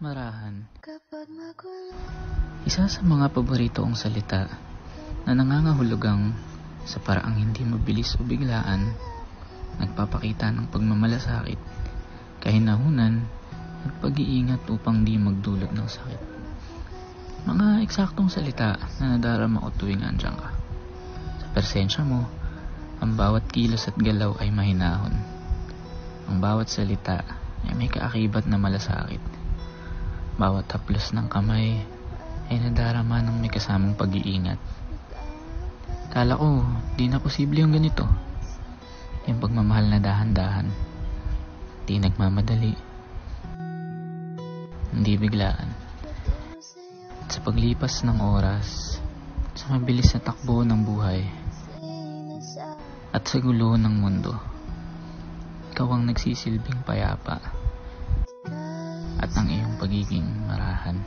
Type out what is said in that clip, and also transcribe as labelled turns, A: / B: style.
A: Marahan. Isa sa mga paborito kong salita na nangangahulugang sa paraang hindi mabilis o biglaan, nagpapakita ng pagmamalasakit, kahinahunan at pag-iingat upang di magdulot ng sakit. Mga eksaktong salita na nadarama ko tuwing andyan ka. Sa presensya mo, ang bawat kilos at galaw ay mahinahon. Ang bawat salita ay may kaakibat na malasakit. Bawat haplos ng kamay ay nadarama ng may kasamang pag-iingat. Kala ko, di na posible yung ganito. Yung pagmamahal na dahan-dahan. Di nagmamadali. Hindi biglaan. At sa paglipas ng oras, sa mabilis na takbo ng buhay, at sa gulo ng mundo, ikaw ang nagsisilbing payapa at ang iyong pagiging marahan.